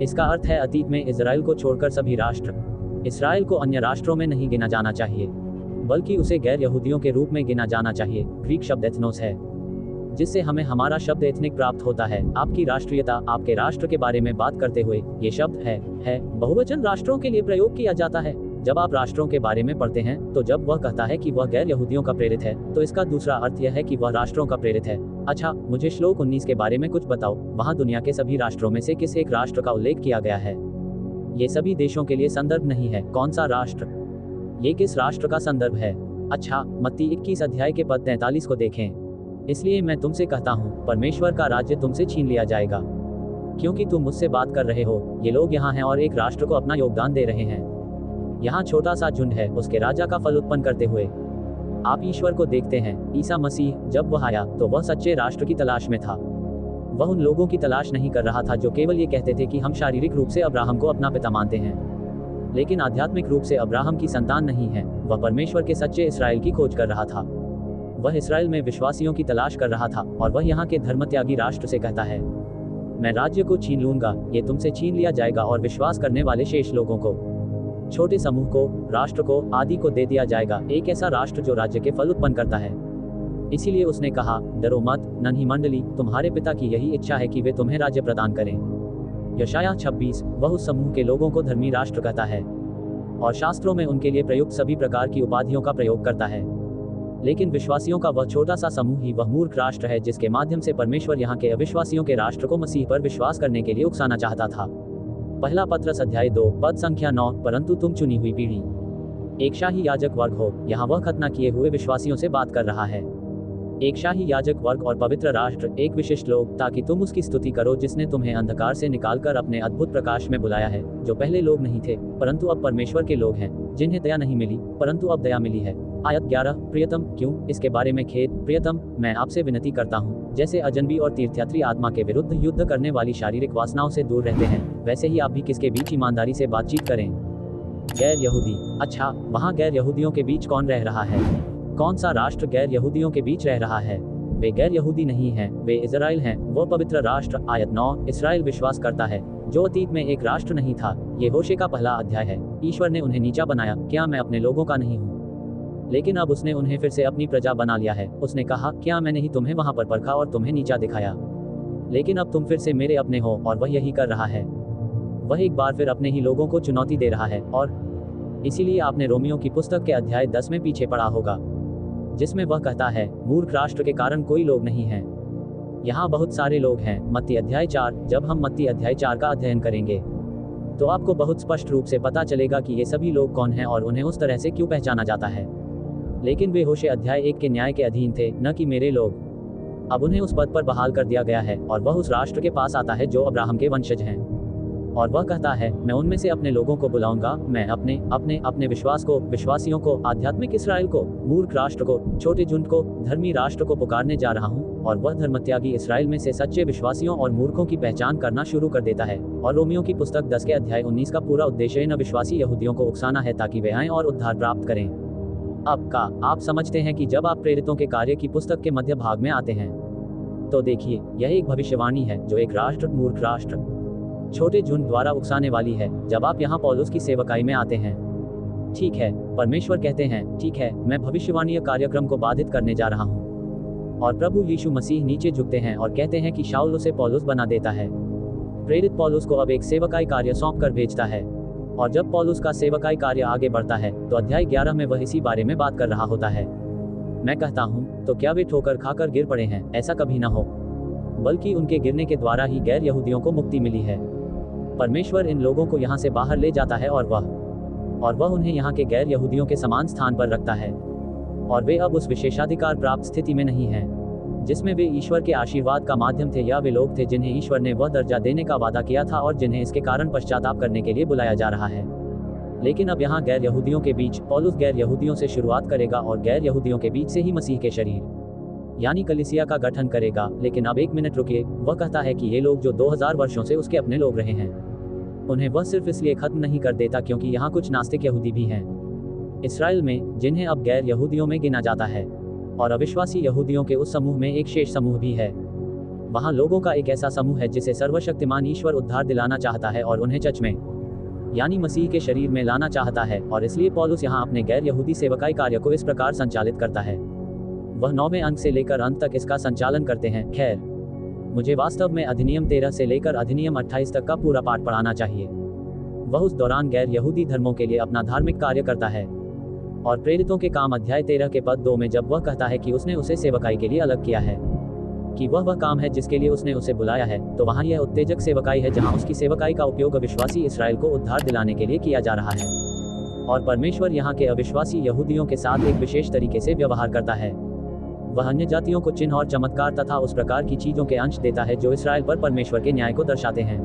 इसका अर्थ है अतीत में इजराइल को छोड़कर सभी राष्ट्र। इसराइल को अन्य राष्ट्रों में नहीं गिना जाना चाहिए, बल्कि उसे गैर यहूदियों के रूप में गिना जाना चाहिए। ग्रीक शब्द एथनोस है, जिससे हमें हमारा शब्द एथनिक प्राप्त होता है। आपकी राष्ट्रीयता, आपके राष्ट्र के बारे में बात करते हुए ये शब्द है बहुवचन राष्ट्रों के लिए प्रयोग किया जाता है। जब आप राष्ट्रों के बारे में पढ़ते हैं, तो जब वह कहता है कि वह गैर यहूदियों का प्रेरित है, तो इसका दूसरा अर्थ यह है कि वह राष्ट्रों का प्रेरित है। अच्छा, मुझे श्लोक 19 के बारे में कुछ बताओ। वहाँ दुनिया के सभी राष्ट्रों में से किस एक राष्ट्र का उल्लेख किया गया है? ये सभी देशों के लिए संदर्भ नहीं है। कौन सा राष्ट्र? ये किस राष्ट्र का संदर्भ है? अच्छा, मत्ती 21 अध्याय के पद 43 को देखें। इसलिए मैं तुमसे कहता हूँ, परमेश्वर का राज्य तुमसे छीन लिया जाएगा, क्योंकि तुम मुझसे बात कर रहे हो। ये लोग यहाँ हैं और एक राष्ट्र को अपना योगदान दे रहे हैं। यहाँ छोटा सा झुंड है उसके राजा का फल उत्पन्न करते हुए। आप ईश्वर को देखते हैं। ईसा मसीह जब वह आया तो वह सच्चे राष्ट्र की तलाश में था। वह उन लोगों की तलाश नहीं कर रहा था जो केवल ये कहते थे कि हम शारीरिक रूप से अब्राहम को अपना पिता मानते हैं, लेकिन आध्यात्मिक रूप से अब्राहम की संतान नहीं है। वह परमेश्वर के सच्चे इसराइल की खोज कर रहा था। वह इसराइल में विश्वासियों की तलाश कर रहा था, और वह यहाँ के धर्मत्यागी राष्ट्र से कहता है, मैं राज्य को छीन लूंगा, ये तुमसे छीन लिया जाएगा और विश्वास करने वाले शेष लोगों को, छोटे समूह को, राष्ट्र को, आदि को दे दिया जाएगा। एक ऐसा राष्ट्र जो राज्य के फल उत्पन्न करता है। इसीलिए उसने कहा, डरो मत नन्ही मंडली, तुम्हारे पिता की यही इच्छा है कि वे तुम्हें राज्य प्रदान करें। यशायाह 26, वह उस समूह के लोगों को धर्मी राष्ट्र कहता है, और शास्त्रों में उनके लिए प्रयुक्त सभी प्रकार की उपाधियों का प्रयोग करता है। लेकिन विश्वासियों का वह छोटा सा समूह ही वह मूर्ख राष्ट्र है जिसके माध्यम से परमेश्वर यहाँ के अविश्वासियों के राष्ट्र को मसीह पर विश्वास करने के लिए उकसाना चाहता था। पहला पत्रस अध्याय 2 पद संख्या 9, परंतु तुम चुनी हुई पीढ़ी, एक शाही याजक वर्ग हो। यहाँ वह खतना किए हुए विश्वासियों से बात कर रहा है। एक शाही याजक वर्ग और पवित्र राष्ट्र, एक विशिष्ट लोग, ताकि तुम उसकी स्तुति करो जिसने तुम्हें अंधकार से निकालकर अपने अद्भुत प्रकाश में बुलाया है, जो पहले लोग नहीं थे परंतु अब परमेश्वर के लोग हैं, जिन्हें दया नहीं मिली परंतु अब दया मिली है। आयत 11, प्रियतम, क्यों इसके बारे में खेद? प्रियतम, मैं आपसे विनती करता हूँ, जैसे अजनबी और तीर्थयात्री आत्मा के विरुद्ध युद्ध करने वाली शारीरिक वासनाओं से दूर रहते हैं, वैसे ही आप भी किसके बीच ईमानदारी से बातचीत करें। गैर यहूदी। अच्छा, वहाँ गैर यहूदियों के बीच कौन रह रहा है? कौन सा राष्ट्र गैर यहूदियों के बीच रह रहा है? वे गैर यहूदी नहीं हैं, वे इजराइल हैं, वो पवित्र राष्ट्र। आयत 9, इसराइल विश्वास करता है, जो अतीत में एक राष्ट्र नहीं था। ये होशे का पहला अध्याय है। ईश्वर ने उन्हें नीचा बनाया, क्या मैं अपने लोगों का नहीं हूँ? लेकिन अब उसने उन्हें फिर से अपनी प्रजा बना लिया है। उसने कहा, क्या मैंने ही तुम्हें वहां पर परखा और तुम्हें नीचा दिखाया? लेकिन अब तुम फिर से मेरे अपने हो, और वह यही कर रहा है। वह एक बार फिर अपने ही लोगों को चुनौती दे रहा है, और इसीलिए आपने रोमियो की पुस्तक के अध्याय 10 में पीछे पड़ा होगा, जिसमें वह कहता है, मूर्ख राष्ट्र के कारण कोई लोग नहीं है, यहाँ बहुत सारे लोग हैं। मत्ती अध्याय 4, जब हम मत्ती अध्याय 4 का अध्ययन करेंगे तो आपको बहुत स्पष्ट रूप से पता चलेगा कि ये सभी लोग कौन हैं और उन्हें उस तरह से क्यों पहचाना जाता है। लेकिन वे होशे अध्याय 1 के न्याय के अधीन थे, न कि मेरे लोग। अब उन्हें उस पद पर बहाल कर दिया गया है, और वह उस राष्ट्र के पास आता है जो अब्राहम के वंशज हैं, और वह कहता है, मैं उनमें से अपने लोगों को बुलाऊंगा, मैं अपने विश्वास को, विश्वासियों को, आध्यात्मिक इसराइल को, मूर्ख राष्ट्र को, छोटे झुंड को, धर्मी राष्ट्र को पुकारने जा रहा हूँ। और वह धर्मत्यागी इसराइल में से सच्चे विश्वासियों और मूर्खों की पहचान करना शुरू कर देता है। और रोमियो की पुस्तक 10 के अध्याय 19 का पूरा उद्देश्य इन अविश्वासी यहूदियों को उकसाना है ताकि वे आएं और उद्धार प्राप्त करें। अब का आप समझते हैं कि जब आप प्रेरितों के कार्य की पुस्तक के मध्य भाग में आते हैं तो देखिए, यह एक भविष्यवाणी है जो एक राष्ट्र, मूर्ख राष्ट्र, छोटे झुंड द्वारा उकसाने वाली है। जब आप यहाँ पौलुस की सेवकाई में आते हैं, ठीक है, परमेश्वर कहते हैं, ठीक है, मैं भविष्यवाणीय कार्यक्रम को बाधित करने जा रहा हूँ, और प्रभु यीशु मसीह नीचे झुकते हैं और कहते हैं कि शाऊल उसे पौलुस बना देता है। प्रेरित पौलुस को अब एक सेवकाई कार्य सौंप कर भेजता है, और जब पौलुस का सेवकाई कार्य आगे बढ़ता है तो अध्याय 11 में वह इसी बारे में बात कर रहा होता है। मैं कहता हूँ, तो क्या वे ठोकर खाकर गिर पड़े हैं? ऐसा कभी न हो, बल्कि उनके गिरने के द्वारा ही गैर यहूदियों को मुक्ति मिली है। परमेश्वर इन लोगों को यहाँ से बाहर ले जाता है और वह उन्हें यहाँ के गैर यहूदियों के समान स्थान पर रखता है, और वे अब उस विशेषाधिकार प्राप्त स्थिति में नहीं हैं जिसमें वे ईश्वर के आशीर्वाद का माध्यम थे, या वे लोग थे जिन्हें ईश्वर ने वह दर्जा देने का वादा किया था और जिन्हें इसके कारण पश्चाताप करने के लिए बुलाया जा रहा है। लेकिन अब यहाँ गैर यहूदियों के बीच पौलुस गैर यहूदियों से शुरुआत करेगा और गैर यहूदियों के बीच से ही मसीह के शरीर यानी कलीसिया का गठन करेगा। लेकिन अब 1 मिनट रुकिए, वह कहता है कि ये लोग जो 2000 वर्षों से उसके अपने लोग रहे हैं, उन्हें वह सिर्फ इसलिए खत्म नहीं कर देता क्योंकि यहाँ कुछ नास्तिक यहूदी भी हैं इसराइल में, जिन्हें अब गैर यहूदियों में गिना जाता है, और अविश्वासी यहूदियों के उस समूह में एक शेष समूह भी है। वहाँ लोगों का एक ऐसा समूह है जिसे सर्वशक्तिमान ईश्वर उद्धार दिलाना चाहता है और उन्हें चर्च में यानी मसीह के शरीर में लाना चाहता है, और इसलिए पौलुस यहाँ अपने गैर यहूदी सेवकाई कार्य को इस प्रकार संचालित करता है। वह 9वें अंक से लेकर अंत तक इसका संचालन करते हैं। खैर, मुझे वास्तव में अधिनियम 13 से लेकर अधिनियम 28 तक का पूरा पाठ पढ़ाना चाहिए। वह उस दौरान गैर यहूदी धर्मों के लिए अपना धार्मिक कार्य करता है, और प्रेरितों के काम अध्याय 13 के पद 2 में जब वह कहता है कि उसने उसे सेवकाई के लिए अलग किया है, कि वह काम है जिसके लिए उसने उसे बुलाया है, तो वहाँ यह उत्तेजक सेवकाई है जहाँ उसकी सेवकाई का उपयोग अविश्वासी इसराइल को उद्धार दिलाने के लिए किया जा रहा है, और परमेश्वर यहाँ के अविश्वासी यहूदियों के साथ एक विशेष तरीके से व्यवहार करता है। वह अन्य जातियों को चिन्ह और चमत्कार तथा उस प्रकार की चीजों के अंश देता है जो इसराइल पर परमेश्वर के न्याय को दर्शाते हैं।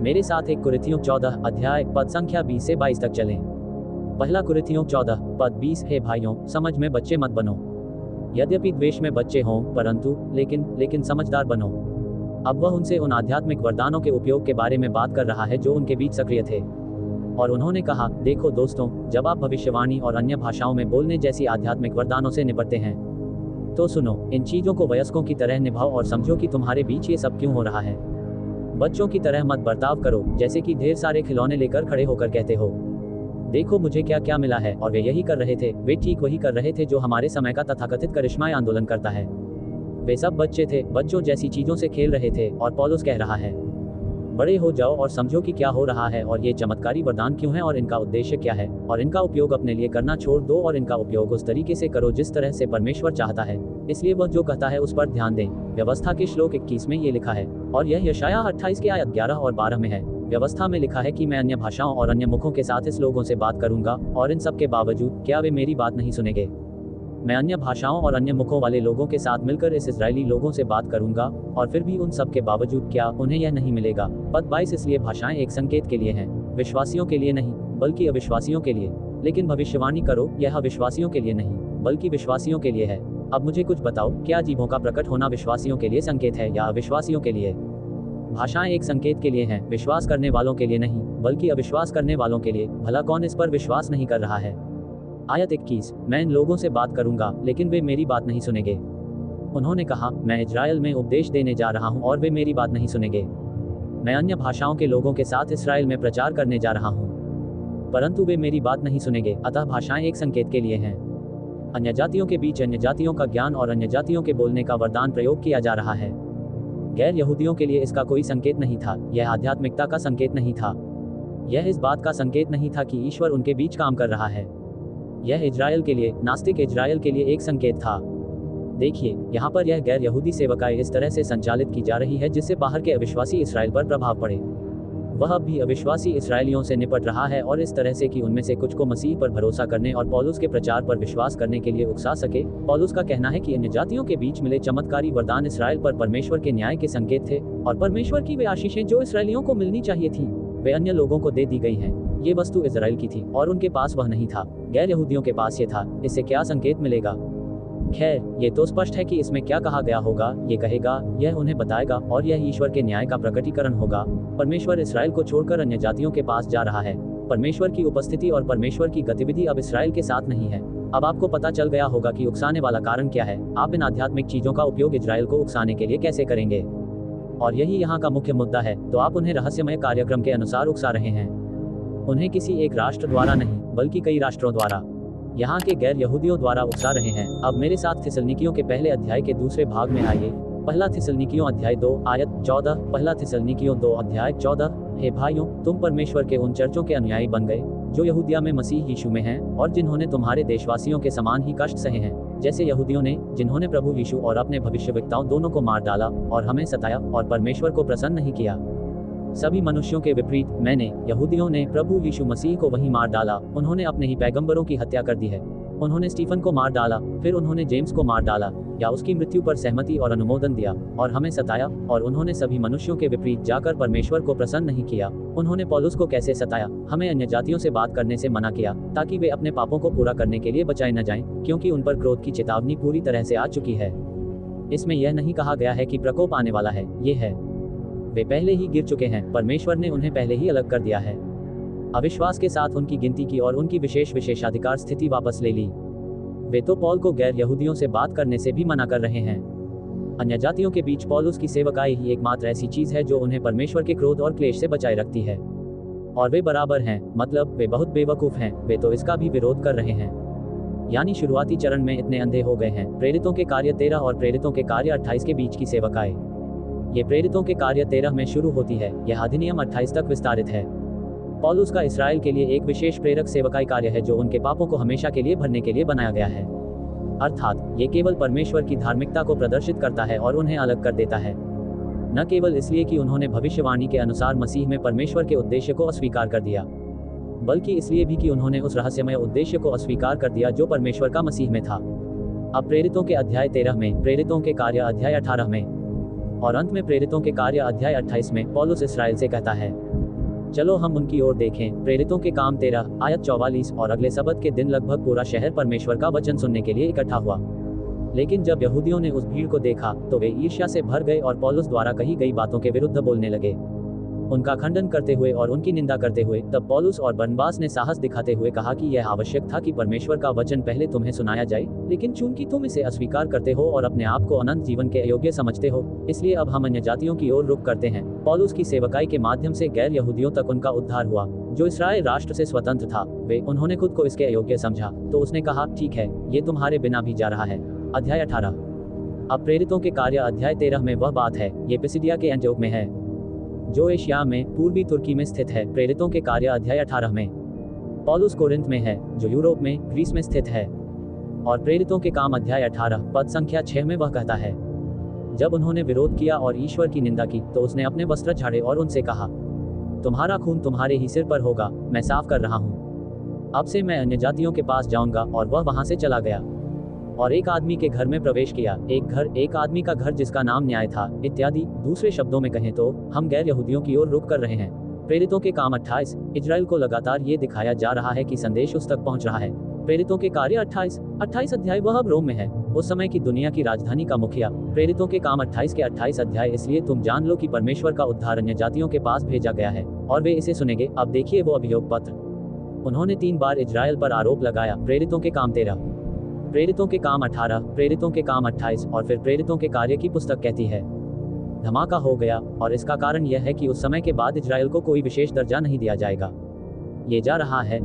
मेरे साथ 1 कुरिन्थियों 14 अध्याय पद संख्या 20 से 22 तक चलें। 1 कुरिन्थियों 14 पद 20। हे भाइयों, समझ में बच्चे मत बनो, यद्यपि द्वेष में बच्चे हों, परंतु लेकिन समझदार बनो। अब वह उनसे उन आध्यात्मिक वरदानों के उपयोग के बारे में बात कर रहा है जो उनके बीच सक्रिय थे, और उन्होंने कहा, देखो दोस्तों, जब आप भविष्यवाणी और अन्य भाषाओं में बोलने जैसी आध्यात्मिक वरदानों से निपटते हैं तो सुनो, इन चीजों को वयस्कों की तरह निभाओ और समझो कि तुम्हारे बीच ये सब क्यों हो रहा है। बच्चों की तरह मत बर्ताव करो, जैसे कि ढेर सारे खिलौने लेकर खड़े होकर कहते हो, देखो मुझे क्या क्या मिला है। और वे यही कर रहे थे, वे ठीक वही कर रहे थे जो हमारे समय का तथाकथित करिश्माई आंदोलन करता है। वे सब बच्चे थे, बच्चों जैसी चीजों से खेल रहे थे, और पौलुस कह रहा है, बड़े हो जाओ और समझो कि क्या हो रहा है, और ये चमत्कारी वरदान क्यों है, और इनका उद्देश्य क्या है, और इनका उपयोग अपने लिए करना छोड़ दो, और इनका उपयोग उस तरीके से करो जिस तरह से परमेश्वर चाहता है। इसलिए वह जो कहता है उस पर ध्यान दें। व्यवस्था के श्लोक 21 में ये लिखा है, और यह यशाया 28 के आयत 11 और 12 में है। व्यवस्था में लिखा है कि मैं अन्य भाषाओं और अन्य मुखों के साथ इस लोगों से बात करूंगा, और इन सब के बावजूद क्या वे मेरी बात नहीं सुनेंगे? मैं अन्य भाषाओं और अन्य मुखों वाले लोगों के साथ मिलकर इस इजरायली लोगों से बात करूंगा, और फिर भी उन सब के बावजूद क्या उन्हें यह नहीं मिलेगा? पद 22। इसलिए भाषाएं एक संकेत के लिए हैं, विश्वासियों के लिए नहीं बल्कि अविश्वासियों के लिए। लेकिन भविष्यवाणी करो, यह अविश्वासियों के लिए नहीं बल्कि विश्वासियों के लिए है। अब मुझे कुछ बताओ, क्या जीभों का प्रकट होना विश्वासियों के लिए संकेत है या अविश्वासियों के लिए? भाषाएं एक संकेत के लिए हैं, विश्वास करने वालों के लिए नहीं बल्कि अविश्वास करने वालों के लिए। भला कौन इस पर विश्वास नहीं कर रहा है? आयत 21। मैं इन लोगों से बात करूंगा लेकिन वे मेरी बात नहीं सुनेंगे। उन्होंने कहा, मैं इजराइल में उपदेश देने जा रहा हूं और वे मेरी बात नहीं सुनेंगे। मैं अन्य भाषाओं के लोगों के साथ इसराइल में प्रचार करने जा रहा हूं, परंतु वे मेरी बात नहीं सुनेंगे। अतः भाषाएं एक संकेत के लिए हैं। अन्य जातियों के बीच अन्य जातियों का ज्ञान और अन्य जातियों के बोलने का वरदान प्रयोग किया जा रहा है। गैर यहूदियों के लिए इसका कोई संकेत नहीं था, यह आध्यात्मिकता का संकेत नहीं था, यह इस बात का संकेत नहीं था कि ईश्वर उनके बीच काम कर रहा है। यह इजराइल के लिए, नास्तिक इजराइल के लिए एक संकेत था। देखिए, यहाँ पर यह गैर यहूदी सेवकाई इस तरह से संचालित की जा रही है जिससे बाहर के अविश्वासी इसराइल पर प्रभाव पड़े। वह अब भी अविश्वासी इसराइलियों से निपट रहा है, और इस तरह से कि उनमें से कुछ को मसीह पर भरोसा करने और पौलुस के प्रचार पर विश्वास करने के लिए उकसा सके। पौलुस का कहना है कि अन्य जातियों के बीच मिले चमत्कारी वरदान इसराइल पर परमेश्वर के न्याय के संकेत थे, और परमेश्वर की वे आशीषें जो इसराइलियों को मिलनी चाहिए थी वे अन्य लोगों को दे दी गई हैं। ये वस्तु इजराइल की थी और उनके पास वह नहीं था, गैर यहूदियों के पास ये था। इससे क्या संकेत मिलेगा? खैर, ये तो स्पष्ट है कि इसमें क्या कहा गया होगा। ये कहेगा, यह उन्हें बताएगा, और यह ईश्वर के न्याय का प्रकटीकरण होगा। परमेश्वर इसराइल को छोड़कर अन्य जातियों के पास जा रहा है। परमेश्वर की उपस्थिति और परमेश्वर की गतिविधि अब इसराइल के साथ नहीं है। अब आपको पता चल गया होगा कि उकसाने वाला कारण क्या है। आप इन आध्यात्मिक चीजों का उपयोग इजराइल को उकसाने के लिए कैसे करेंगे, और यही यहाँ का मुख्य मुद्दा है। तो आप उन्हें रहस्यमय कार्यक्रम के अनुसार उकसा रहे हैं, उन्हें किसी एक राष्ट्र द्वारा नहीं बल्कि कई राष्ट्रों द्वारा, यहाँ के गैर यहूदियों द्वारा उकसा रहे हैं। अब मेरे साथ थिस्सलुनीकियों के पहले अध्याय के दूसरे भाग में आइए। पहला थिस्सलुनीकियों अध्याय 2 आयत 14। पहला थिस्सलुनीकियों 2 अध्याय 14। हे भाइयों, तुम परमेश्वर के उन चर्चों के अनुयायी बन गए जो यहूदिया में मसीह यीशु में हैं और जिन्होंने तुम्हारे देशवासियों के समान ही कष्ट सहे हैं, जैसे यहूदियों ने, जिन्होंने प्रभु यीशु और अपने भविष्यवक्ताओं दोनों को मार डाला और हमें सताया और परमेश्वर को प्रसन्न नहीं किया। सभी मनुष्यों के विपरीत मैंने, यहूदियों ने प्रभु यीशु मसीह को वहीं मार डाला। उन्होंने अपने ही पैगंबरों की हत्या कर दी है। उन्होंने स्टीफन को मार डाला, फिर उन्होंने जेम्स को मार डाला या उसकी मृत्यु पर सहमति और अनुमोदन दिया और हमें सताया, और उन्होंने सभी मनुष्यों के विपरीत जाकर परमेश्वर को प्रसन्न नहीं किया। उन्होंने पौलुस को कैसे सताया, हमें अन्यजातियों से बात करने से मना किया ताकि वे अपने पापों को पूरा करने के लिए बचाए न जाएं, क्योंकि उन पर क्रोध की चेतावनी पूरी तरह से आ चुकी है। इसमें यह नहीं कहा गया है कि प्रकोप आने वाला है, ये है वे पहले ही गिर चुके हैं। परमेश्वर ने उन्हें पहले ही अलग कर दिया है। अविश्वास के साथ उनकी गिनती की और उनकी विशेषाधिकार स्थिति वापस ले ली। वे तो पौल को गैर यहूदियों से बात करने से भी मना कर रहे हैं। अन्यजातियों के बीच पौलुस की सेवकाई ही एकमात्र ऐसी चीज है जो उन्हें परमेश्वर के क्रोध और क्लेश से बचाए रखती है। और वे बराबर हैं, मतलब वे बहुत बेवकूफ हैं, वे तो इसका भी विरोध कर रहे हैं। यानी शुरुआती चरण में इतने अंधे हो गए हैं। प्रेरितों के कार्य 13 और प्रेरितों के कार्य 28 के बीच की सेवकाई। ये प्रेरितों के कार्य 13 में शुरू होती है, यह अधिनियम 28 तक विस्तारित है। पौलुस का इस्राएल के लिए एक विशेष प्रेरक सेवकाई कार्य है जो उनके पापों को हमेशा के लिए भरने के लिए बनाया गया है। अर्थात ये केवल परमेश्वर की धार्मिकता को प्रदर्शित करता है और उन्हें अलग कर देता है, न केवल इसलिए कि उन्होंने भविष्यवाणी के अनुसार मसीह में परमेश्वर के उद्देश्य को अस्वीकार कर दिया, बल्कि इसलिए भी कि उन्होंने उस रहस्यमय उद्देश्य को अस्वीकार कर दिया जो परमेश्वर का मसीह में था। अब प्रेरितों के अध्याय 13 में, प्रेरितों के कार्य अध्याय 18 में और अंत में प्रेरितों के कार्य अध्याय 28 में पौलुस इस्राएल से कहता है। चलो हम उनकी ओर देखें। प्रेरितों के काम 13 आयत 44। और अगले सबत के दिन लगभग पूरा शहर परमेश्वर का वचन सुनने के लिए इकट्ठा हुआ। लेकिन जब यहूदियों ने उस भीड़ को देखा तो वे ईर्ष्या से भर गए और पौलुस द्वारा कही गई बातों के विरुद्ध बोलने लगे, उनका खंडन करते हुए और उनकी निंदा करते हुए। तब पौलुस और बरनबास ने साहस दिखाते हुए कहा कि यह आवश्यक था कि परमेश्वर का वचन पहले तुम्हें सुनाया जाए, लेकिन चूंकि तुम इसे अस्वीकार करते हो और अपने आप को अनंत जीवन के अयोग्य समझते हो, इसलिए अब हम अन्य जातियों की ओर रुख करते हैं। पौलुस की सेवकाई के माध्यम से गैर यहूदियों तक उनका उद्धार हुआ जो इस्राएल राष्ट्र से स्वतंत्र था। उन्होंने खुद को इसके अयोग्य समझा, तो उसने कहा, ठीक है, ये तुम्हारे बिना भी जा रहा है। अध्याय 18। अब प्रेरितों के कार्य अध्याय 13 में वह बात है, ये पिसिदिया के एंटियोक में है जो एशिया में पूर्वी तुर्की में स्थित है। प्रेरितों के कार्य अध्याय 18 में पौलुस कोरिंथ में है जो यूरोप में ग्रीस में स्थित है। और प्रेरितों के काम अध्याय 18 पद संख्या 6 में वह कहता है, जब उन्होंने विरोध किया और ईश्वर की निंदा की तो उसने अपने वस्त्र झाड़े और उनसे कहा, तुम्हारा खून तुम्हारे ही सिर पर होगा, मैं साफ कर रहा हूँ। अब से मैं अन्य जातियों के पास जाऊंगा। और वह वहां से चला गया और एक आदमी के घर में प्रवेश किया, एक आदमी का घर जिसका नाम न्याय था, इत्यादि। दूसरे शब्दों में कहें तो हम गैर यहूदियों की ओर रुख कर रहे हैं। प्रेरितों के काम 28। इजराइल को लगातार ये दिखाया जा रहा है कि संदेश उस तक पहुंच रहा है। प्रेरितों के कार्य 28 अध्याय वह अब रोम में है, उस समय की दुनिया की राजधानी का मुखिया। प्रेरितों के काम 28 के 28 अध्याय, इसलिए तुम जान लो कि परमेश्वर का उद्धार अन्य जातियों के पास भेजा गया है और वे इसे सुनेंगे। अब देखिए वो अभियोग पत्र। उन्होंने 3 बार इजराइल पर आरोप लगाया। प्रेरितों के काम 13, प्रेरितों के काम 18, प्रेरितों के काम 28 और फिर प्रेरितों के कार्य की पुस्तक कहती है, धमाका हो गया। और इसका कारण यह है कि उस समय के बाद इजराइल को कोई विशेष दर्जा नहीं दिया जाएगा। ये जा रहा है,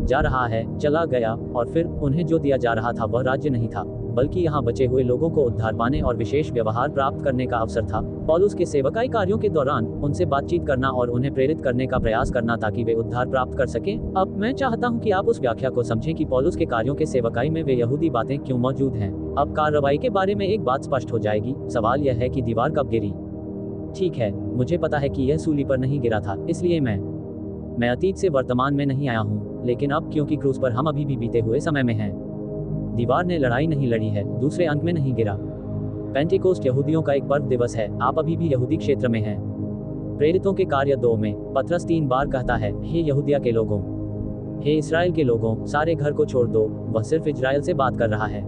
चला गया। और फिर उन्हें जो दिया जा रहा था वह राज्य नहीं था, बल्कि यहाँ बचे हुए लोगों को उद्धार पाने और विशेष व्यवहार प्राप्त करने का अवसर था। पौलुस के सेवकाई कार्यों के दौरान उनसे बातचीत करना और उन्हें प्रेरित करने का प्रयास करना ताकि वे उद्धार प्राप्त कर सकें। अब मैं चाहता हूँ कि आप उस व्याख्या को समझें कि पौलुस के कार्यों के सेवकाई में वे यहूदी बातें क्यों मौजूद हैं। अब कार्रवाई के बारे में एक बात स्पष्ट हो जाएगी। सवाल यह है कि दीवार कब गिरी। ठीक है, मुझे पता है कि यह सूली पर नहीं गिरा था, इसलिए मैं अतीत से वर्तमान में नहीं आया हूँ, लेकिन अब क्योंकि क्रूस पर हम अभी भी बीते हुए समय में हैं, दीवार ने लड़ाई नहीं लड़ी है, दूसरे अंक में नहीं गिरा। पेंटेकोस्ट यहूदियों का एक पर्व दिवस है, आप अभी भी यहूदी क्षेत्र में हैं। प्रेरितों के कार्य 2 में पतरस 3 बार कहता है, हे यहूदिया के लोगों, हे इस्राएल के लोगों, सारे घर को छोड़ दो। वह सिर्फ इजराइल से बात कर रहा है।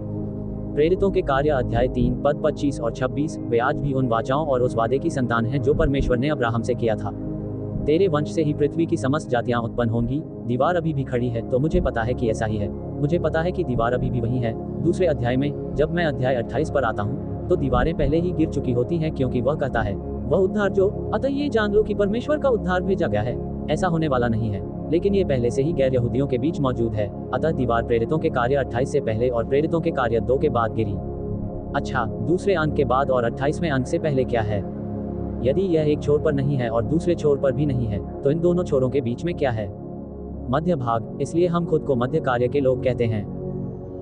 प्रेरितों के कार्य अध्याय 3 पद 25 और 26, वे आज भी उन वाचाओं और उस वादे की संतान हैं जो परमेश्वर ने अब्राहम से किया था, तेरे वंश से ही पृथ्वी की समस्त जातियां उत्पन्न होंगी। दीवार अभी भी खड़ी है, तो मुझे पता है कि ऐसा ही है। मुझे पता है कि दीवार अभी भी वही है। दूसरे अध्याय में जब मैं अध्याय 28 पर आता हूँ तो दीवारें पहले ही गिर चुकी होती हैं, क्योंकि वह कहता है वह उद्धार जो, अतः ये जान लो कि परमेश्वर का उद्धार भेजा गया है। ऐसा होने वाला नहीं है, लेकिन ये पहले से ही गैर यहूदियों के बीच मौजूद है। अतः दीवार प्रेरितों के कार्य 28 से पहले और प्रेरितों के कार्य 2 के बाद गिरी। अच्छा, दूसरे अंक के बाद और 28वें अंक से पहले क्या है? यदि यह एक छोर पर नहीं है और दूसरे छोर पर भी नहीं है, तो इन दोनों छोरों के बीच में क्या है? मध्य भाग, इसलिए हम खुद को मध्य कार्य के लोग कहते हैं।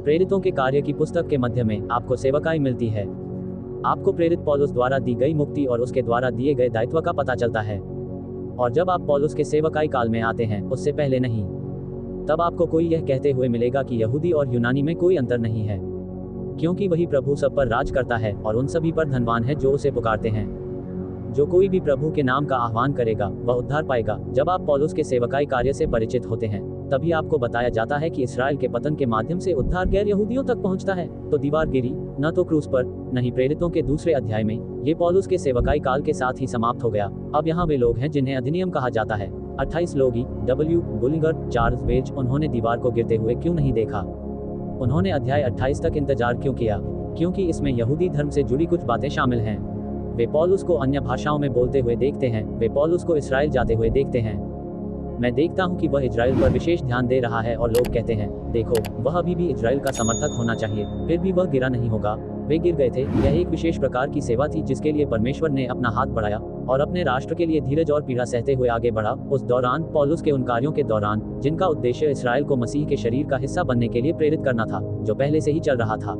प्रेरितों के कार्य की पुस्तक के मध्य में आपको सेवकाई मिलती है। आपको प्रेरित पौलुस द्वारा दी गई मुक्ति और उसके द्वारा दिए गए दायित्व का पता चलता है। और जब आप पौलुस के सेवकाई काल में आते हैं, उससे पहले नहीं, तब आपको कोई यह कहते हुए मिलेगा कि यहूदी और यूनानी में कोई अंतर नहीं है, क्योंकि वही प्रभु सब पर राज करता है और उन सभी पर धनवान है जो उसे पुकारते हैं। जो कोई भी प्रभु के नाम का आह्वान करेगा वह उद्धार पाएगा। जब आप पौलुस के सेवकाई कार्य से परिचित होते हैं, तभी आपको बताया जाता है कि इस्राएल के पतन के माध्यम से उद्धार गैर यहूदियों तक पहुंचता है। तो दीवार गिरी, न तो क्रूस पर, नहीं प्रेरितों के दूसरे अध्याय में। ये पौलुस के सेवकाई काल के साथ ही समाप्त हो गया। अब यहाँ वे लोग हैं जिन्हें अधिनियम कहा जाता है। 28 लोग ही, डब्ल्यू बुलिंगर, चार्ल्स वेज, उन्होंने दीवार को गिरते हुए क्यों नहीं देखा? उन्होंने अध्याय 28 तक इंतजार क्यों किया? क्योंकि इसमें यहूदी धर्म से जुड़ी कुछ बातें शामिल हैं। वे पौलुस को अन्य भाषाओं में बोलते हुए देखते हैं, वे पौलुस को इस्राएल जाते हुए देखते हैं। मैं देखता हूं कि वह इजराइल पर विशेष ध्यान दे रहा है और लोग कहते हैं, देखो, वह अभी भी इजराइल का समर्थक होना चाहिए, फिर भी वह गिरा नहीं होगा। वे गिर गए थे। यह एक विशेष प्रकार की सेवा थी जिसके लिए परमेश्वर ने अपना हाथ बढ़ाया और अपने राष्ट्र के लिए धीरज और पीड़ा सहते हुए आगे बढ़ा। उस दौरान, पौलुस के उन कार्यों के दौरान जिनका उद्देश्य इस्राएल को मसीह के शरीर का हिस्सा बनने के लिए प्रेरित करना था, जो पहले से ही चल रहा था।